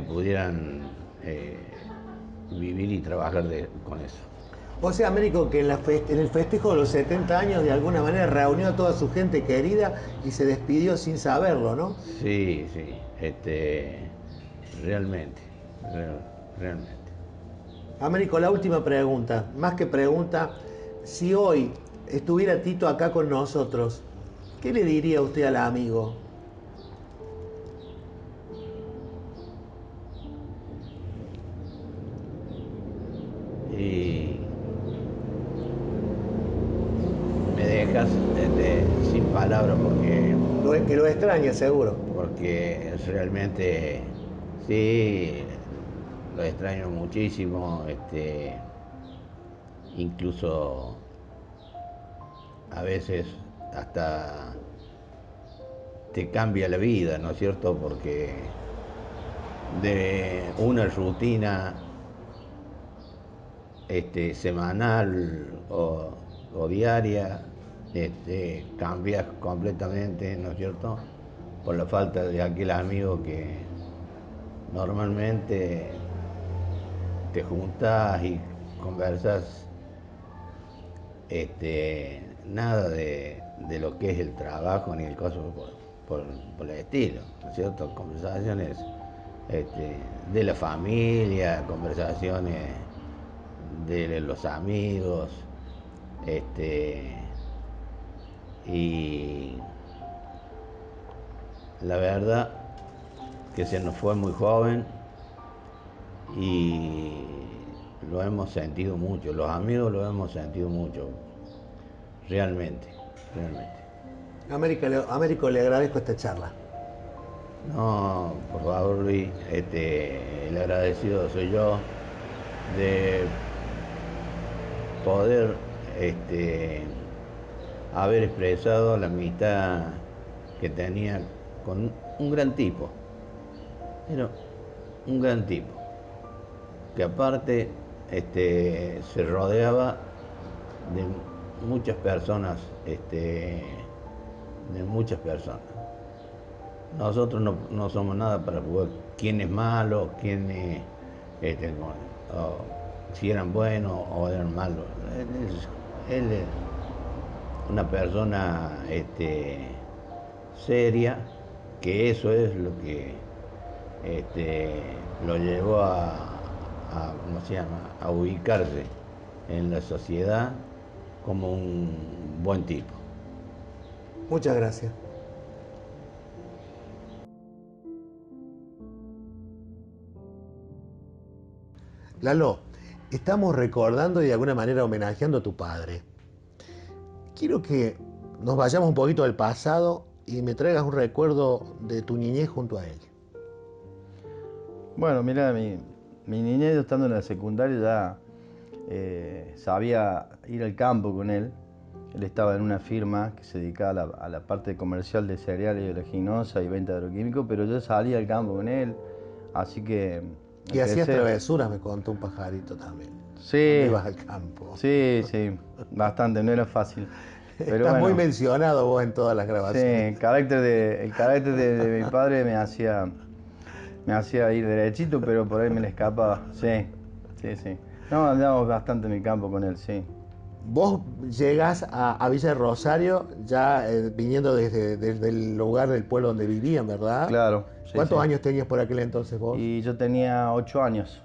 pudieran vivir y trabajar con eso. O sea, Américo, que en el festejo de los 70 años de alguna manera reunió a toda su gente querida y se despidió sin saberlo, ¿no? Sí, realmente. Américo, la última pregunta, más que pregunta, si hoy estuviera Tito acá con nosotros, ¿qué le diría usted al amigo? Y me dejas sin palabras Que lo extraña, seguro. porque realmente sí, lo extraño muchísimo, incluso a veces hasta te cambia la vida, ¿no es cierto? Porque de una rutina semanal o diaria, cambias completamente, ¿no es cierto? Por la falta de aquel amigo que normalmente te juntas y conversas, nada de lo que es el trabajo ni el caso por el estilo, ¿no es cierto? Conversaciones de la familia, conversaciones de los amigos, y la verdad que se nos fue muy joven y lo hemos sentido mucho, los amigos lo hemos sentido mucho, realmente. Américo, le agradezco esta charla. No, por favor, Luis, el agradecido soy yo de poder haber expresado la amistad que tenía con un gran tipo. Era un gran tipo, que aparte se rodeaba de muchas personas, Nosotros no somos nada para jugar quién es malo, quién es, si eran buenos o eran malos. Él es una persona seria, que eso es lo que lo llevó ¿cómo se llama?, a ubicarse en la sociedad como un buen tipo. Muchas gracias. Lalo, estamos recordando y de alguna manera homenajeando a tu padre. Quiero que nos vayamos un poquito al pasado y me traigas un recuerdo de tu niñez junto a él. Bueno, mira, mi niñez, yo estando en la secundaria ya sabía ir al campo con él. Él estaba en una firma que se dedicaba a la parte comercial de cereales y oleaginosa y venta de agroquímicos, pero yo salía al campo con él, así que... Y hacías travesuras, me contó un pajarito también. Sí. Ibas al campo. Sí, bastante, no era fácil. Pero estás bueno, muy mencionado vos en todas las grabaciones. Sí, el carácter de mi padre me hacía ir derechito, pero por ahí me le escapaba. Sí. No, andábamos bastante en el campo con él, sí. Vos llegás a Villa de Rosario ya viniendo desde el lugar del pueblo donde vivían, ¿verdad? Claro. Sí, ¿Cuántos años tenías por aquel entonces vos? Y yo tenía 8 años.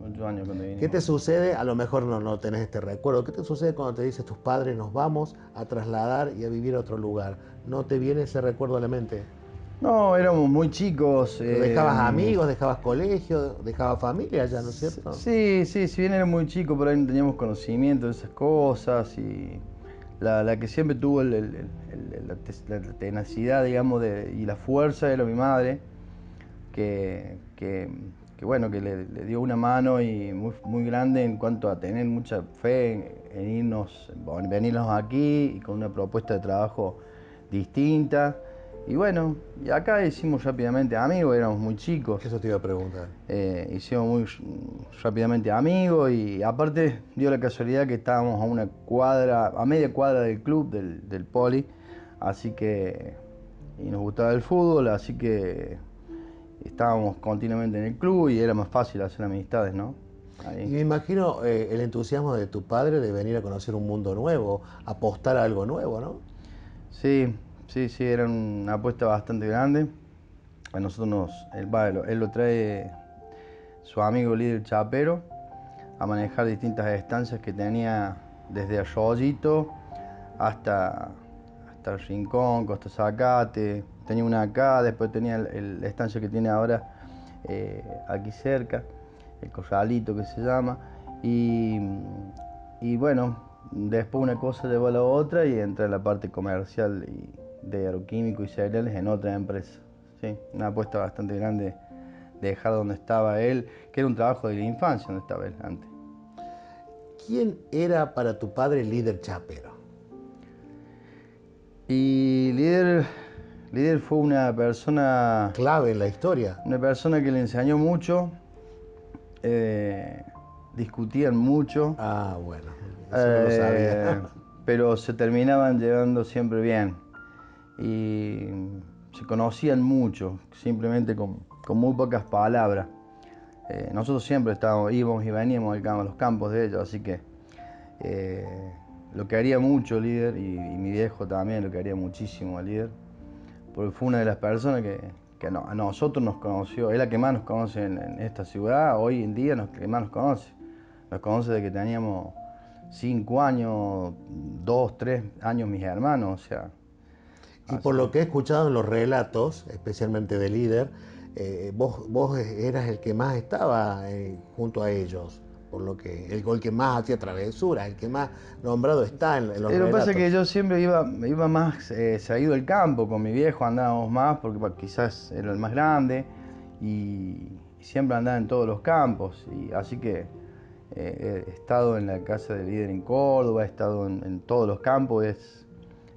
8 años cuando vine. ¿Qué te sucede? A lo mejor no tenés este recuerdo. ¿Qué te sucede cuando te dices tus padres nos vamos a trasladar y a vivir a otro lugar? ¿No te viene ese recuerdo a la mente? No, éramos muy chicos. ¿Dejabas amigos, dejabas colegio, dejabas familia allá, no es cierto? Sí, si bien era muy chico, por ahí no teníamos conocimiento de esas cosas y la que siempre tuvo el la tenacidad, digamos, y la fuerza era mi madre, que bueno, que le dio una mano y muy grande en cuanto a tener mucha fe en venirnos aquí y con una propuesta de trabajo distinta. Y bueno, y acá hicimos rápidamente amigos, éramos muy chicos. Eso te iba a preguntar. Hicimos muy rápidamente amigos y aparte dio la casualidad que estábamos a media cuadra del club, del Poli, así que, y nos gustaba el fútbol, así que estábamos continuamente en el club y era más fácil hacer amistades, ¿no? Ahí. Y me imagino el entusiasmo de tu padre de venir a conocer un mundo nuevo, apostar a algo nuevo, ¿no? Sí, era una apuesta bastante grande. A nosotros él lo trae su amigo líder Chapero a manejar distintas estancias que tenía desde Arroyito hasta el Rincón, Costa Zacate. Tenía una acá, después tenía la estancia que tiene ahora aquí cerca, el Corralito que se llama. Y bueno, después una cosa llevó a la otra y entré en la parte comercial de agroquímicos y cereales en otra empresa. Sí, una apuesta bastante grande de dejar donde estaba él, que era un trabajo de la infancia donde estaba él antes. ¿Quién era para tu padre el líder Chapero? Y líder fue una persona Clave en la historia. Una persona que le enseñó mucho, discutían mucho. Ah, bueno, eso no lo sabía. Pero se terminaban llevando siempre bien. Y se conocían mucho, simplemente con muy pocas palabras. Nosotros siempre íbamos y veníamos a los campos de ellos, así que lo quería mucho líder y mi viejo también lo quería muchísimo al líder, porque fue una de las personas que a nosotros nos conoció, es la que más nos conoce en esta ciudad, hoy en día que más nos conoce. Nos conoce desde que teníamos 5 años, 2, 3 años mis hermanos, o sea. Y por lo que he escuchado en los relatos, especialmente de líder, vos eras el que más estaba junto a ellos, por lo que el que más hacía travesuras, el que más nombrado está en los relatos. Lo que pasa es que yo siempre iba más seguido al campo, con mi viejo andábamos más, porque quizás era el más grande, y siempre andaba en todos los campos, y así que he estado en la casa del líder en Córdoba, he estado en todos los campos,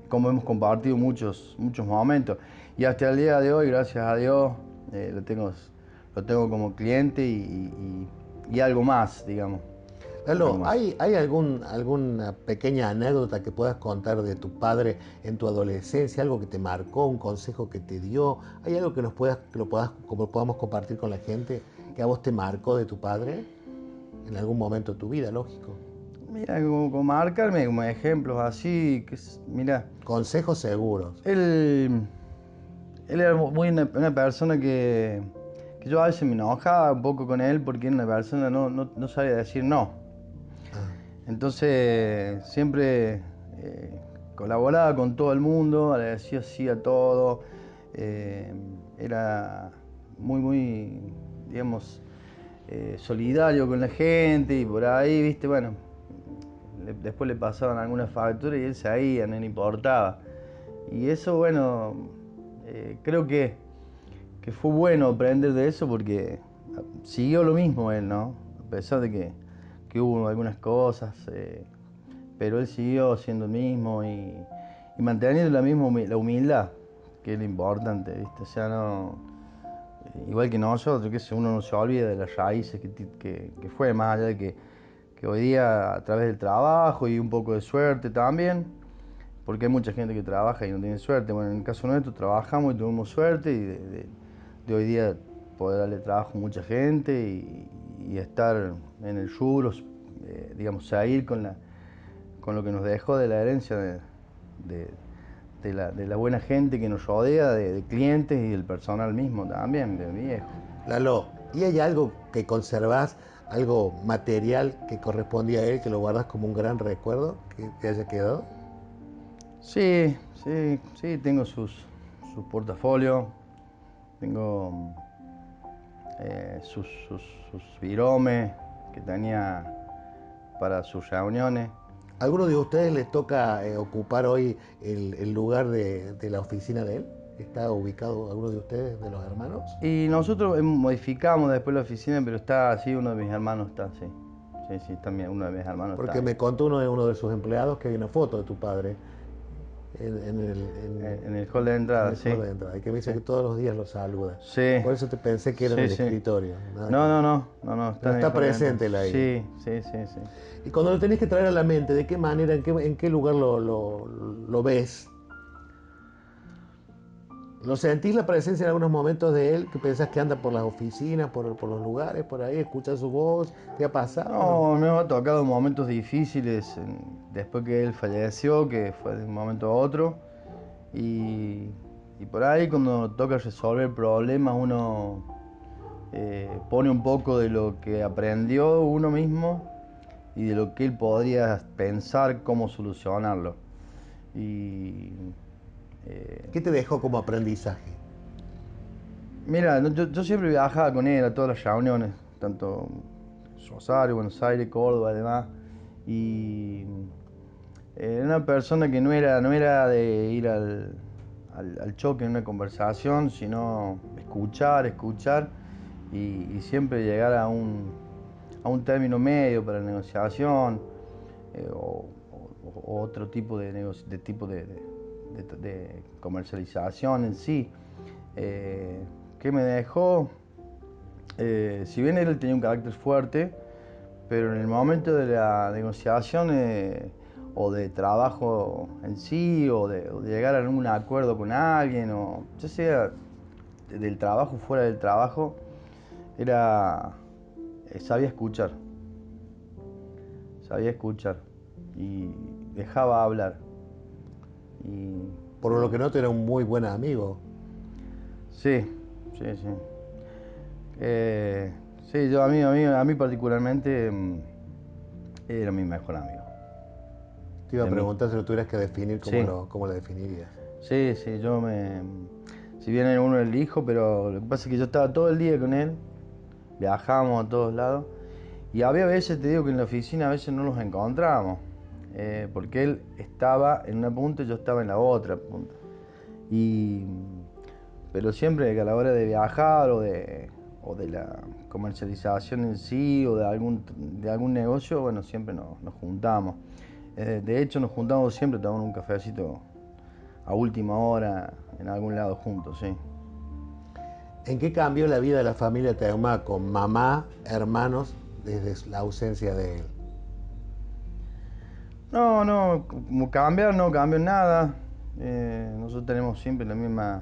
como hemos compartido muchos momentos. Y hasta el día de hoy, gracias a Dios, lo tengo como cliente y algo más, digamos. Lalo, ¿hay alguna pequeña anécdota que puedas contar de tu padre en tu adolescencia? Algo que te marcó, un consejo que te dio. ¿Hay algo que podamos compartir con la gente que a vos te marcó de tu padre en algún momento de tu vida, lógico? Mira, como marcarme como ejemplos así, mira. Consejos seguros. Él era una persona que yo a veces me enojaba un poco con él porque era una persona no sabía decir no. Entonces siempre colaboraba con todo el mundo, le decía sí a todo. Era muy, digamos, solidario con la gente y por ahí, viste, bueno. Después le pasaban algunas facturas y él se iba, no le importaba. Y eso, bueno, creo que fue bueno aprender de eso porque siguió lo mismo él, ¿no? A pesar de que hubo algunas cosas, pero él siguió siendo el mismo y manteniendo la humildad, que es lo importante, ¿viste? O sea, no, igual que nosotros, que uno no se olvida de las raíces que fue, más allá de que hoy día a través del trabajo y un poco de suerte también, porque hay mucha gente que trabaja y no tiene suerte. Bueno, en el caso nuestro trabajamos y tuvimos suerte y de hoy día poder darle trabajo a mucha gente y estar en el rubro, digamos, seguir con lo que nos dejó de la herencia de la buena gente que nos rodea, de clientes y del personal mismo también, de mi viejo. Lalo, ¿y hay algo que conservás, algo material que correspondía a él, que lo guardas como un gran recuerdo que haya quedado? Sí, tengo sus portafolios, tengo sus viromes que tenía para sus reuniones. ¿Alguno de ustedes les toca ocupar hoy el lugar de la oficina de él? ¿Está ubicado alguno de ustedes, de los hermanos? Y nosotros modificamos después la oficina, pero está así, uno de mis hermanos está, sí. Sí, también uno de mis hermanos Porque está. me contó uno de sus empleados que hay una foto de tu padre en el hall de entrada, en el sí. hall de entrada, y que me dice que todos los días lo saluda. Sí. Por eso te pensé que era en el escritorio. No, Está presente él ahí. Sí. Y cuando lo tenés que traer a la mente, ¿de qué manera, en qué lugar lo ves? ¿Lo sentís la presencia en algunos momentos de él? ¿Que pensás que anda por las oficinas, por los lugares, por ahí? ¿Escuchás su voz? ¿Te ha pasado? No, me ha tocado momentos difíciles después que él falleció, que fue de un momento a otro. Y por ahí cuando toca resolver problemas uno pone un poco de lo que aprendió uno mismo y de lo que él podría pensar cómo solucionarlo. ¿Qué te dejó como aprendizaje? Mira, yo siempre viajaba con él a todas las reuniones, tanto Rosario, Buenos Aires, Córdoba, además. Y era una persona que no era de ir al choque en una conversación, sino escuchar y siempre llegar a un término medio para la negociación o otro tipo de comercialización en sí. ¿Qué me dejó? Si bien él tenía un carácter fuerte, pero en el momento de la negociación o de trabajo en sí, o de llegar a algún acuerdo con alguien, o ya sea del trabajo, fuera del trabajo, sabía escuchar y dejaba hablar. Por lo que noto era un muy buen amigo. Sí. Yo a mí particularmente era mi mejor amigo. Te iba a preguntar si lo tuvieras que definir, ¿cómo lo definirías? Sí, si bien era uno el hijo, pero lo que pasa es que yo estaba todo el día con él, viajábamos a todos lados, y había veces, te digo que en la oficina a veces no nos encontrábamos, porque él estaba en una punta y yo estaba en la otra punta. Pero siempre que a la hora de viajar o de la comercialización en sí o de algún negocio, bueno, siempre nos juntamos. De hecho, nos juntamos siempre, tomamos un cafecito a última hora en algún lado juntos, sí. ¿En qué cambió la vida de la familia Teumá con mamá, hermanos, desde la ausencia de él? No, como cambiar no cambió nada. Nosotros tenemos siempre la misma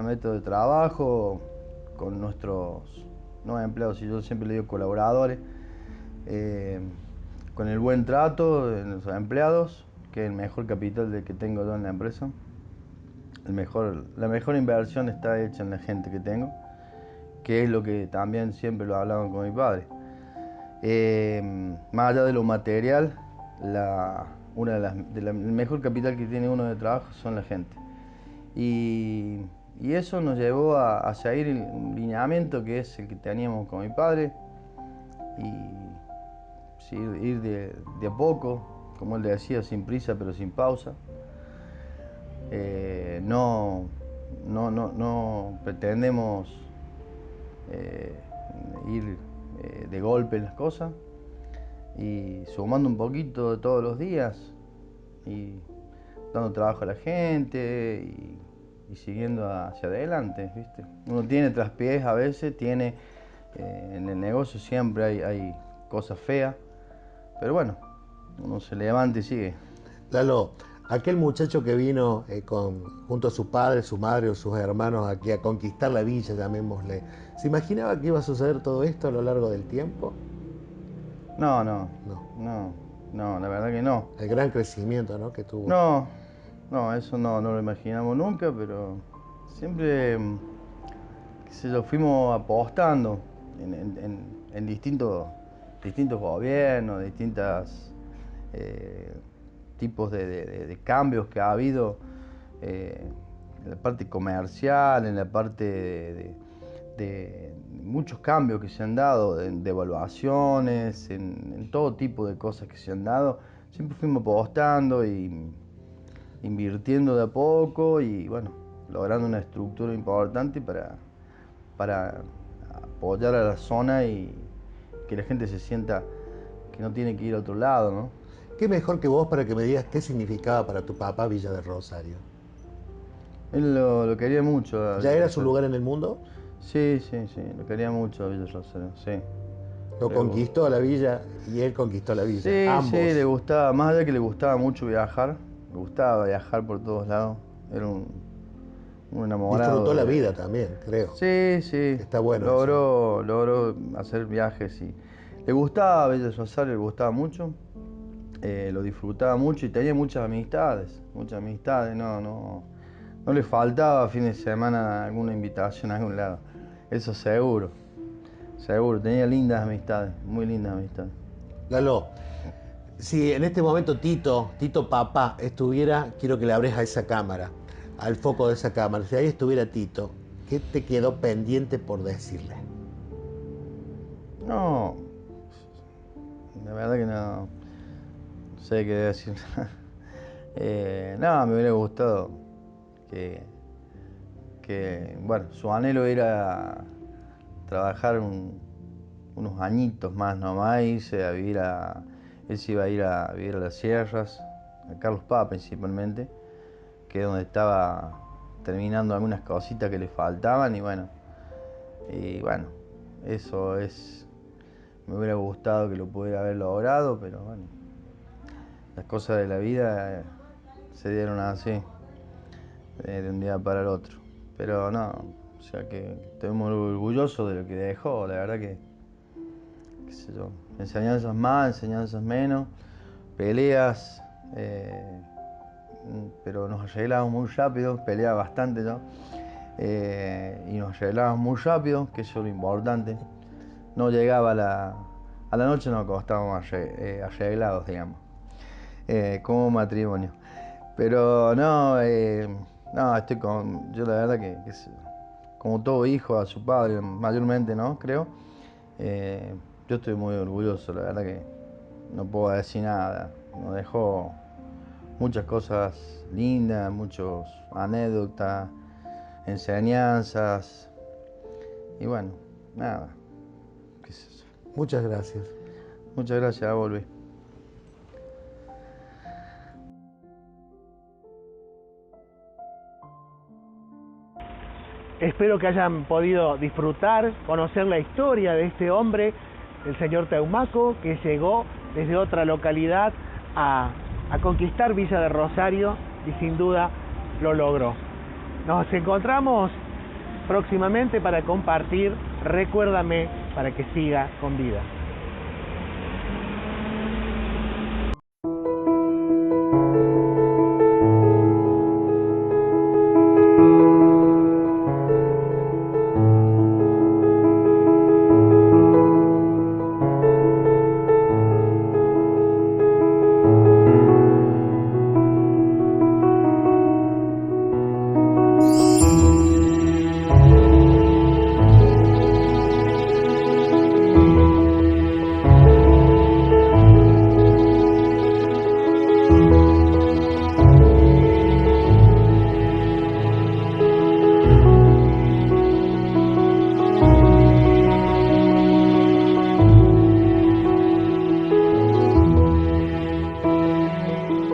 método de trabajo con nuestros nuevos empleados, y yo siempre le digo colaboradores, con el buen trato de nuestros empleados, que es el mejor capital que tengo yo en la empresa. La mejor inversión está hecha en la gente que tengo, que es lo que también siempre lo hablaba con mi padre. Más allá de lo material, el mejor capital que tiene uno de trabajo son la gente. Y eso nos llevó a seguir un lineamiento que es el que teníamos con mi padre, y sí, ir de a poco, como él decía, sin prisa pero sin pausa. No pretendemos ir de golpe en las cosas, y sumando un poquito todos los días y dando trabajo a la gente y siguiendo hacia adelante, ¿viste? Uno tiene traspiés a veces, en el negocio siempre hay cosas feas, pero bueno, uno se levanta y sigue. Lalo, aquel muchacho que vino junto a su padre, su madre o sus hermanos aquí a conquistar la villa, llamémosle, ¿se imaginaba que iba a suceder todo esto a lo largo del tiempo? No, la verdad que no. El gran crecimiento, ¿no?, que tuvo. No, eso no lo imaginamos nunca, pero siempre, qué sé yo, fuimos apostando en distintos gobiernos, distintos tipos de cambios que ha habido en la parte comercial, en la parte muchos cambios que se han dado, de evaluaciones, en todo tipo de cosas que se han dado. Siempre fuimos apostando y invirtiendo de a poco y bueno, logrando una estructura importante para apoyar a la zona y que la gente se sienta que no tiene que ir a otro lado, ¿no? ¿Qué mejor que vos para que me digas qué significaba para tu papá Villa del Rosario? Él lo quería mucho. ¿Ya era su lugar en el mundo? Sí, lo quería mucho a Villa del Rosario, sí. Lo conquistó a la villa y él conquistó la villa. Sí, ambos. sí, le gustaba, más allá de que le gustaba mucho viajar, le gustaba viajar por todos lados. Era un enamorado. Disfrutó la vida también, creo. Sí. Está bueno. Logró hacer viajes y le gustaba Villa del Rosario, le gustaba mucho. Lo disfrutaba mucho y tenía muchas amistades, no le faltaba fin de semana alguna invitación a algún lado, eso seguro, tenía lindas amistades, muy lindas amistades. Lalo, si en este momento Tito papá estuviera, quiero que le abres a esa cámara, al foco de esa cámara, si ahí estuviera Tito, ¿qué te quedó pendiente por decirle? No, la verdad que no sé qué decir. No, me hubiera gustado que bueno, su anhelo era trabajar unos añitos más nomás, irse a vivir él se iba a ir a vivir a las sierras, a Carlos Paz principalmente, que es donde estaba terminando algunas cositas que le faltaban y bueno, eso me hubiera gustado que lo pudiera haber logrado, pero bueno, las cosas de la vida se dieron así, de un día para el otro. Pero no, o sea que estoy muy orgulloso de lo que dejó, la verdad que qué sé yo, enseñanzas más, enseñanzas menos, peleas, pero nos arreglamos muy rápido, peleaba bastante yo, y nos arreglábamos muy rápido, que eso es lo importante. No llegaba a la noche, nos acostábamos arreglados, digamos, como matrimonio. Pero no, yo la verdad que como todo hijo a su padre, mayormente, ¿no? Creo. Yo estoy muy orgulloso, la verdad que no puedo decir nada. Nos dejó muchas cosas lindas, muchas anécdotas, enseñanzas. Y bueno, nada. ¿Qué es eso? Muchas gracias. Muchas gracias, a volver. Espero que hayan podido disfrutar, conocer la historia de este hombre, el señor Teumaco, que llegó desde otra localidad a conquistar Villa del Rosario y sin duda lo logró. Nos encontramos próximamente para compartir Recuérdame para que siga con vida.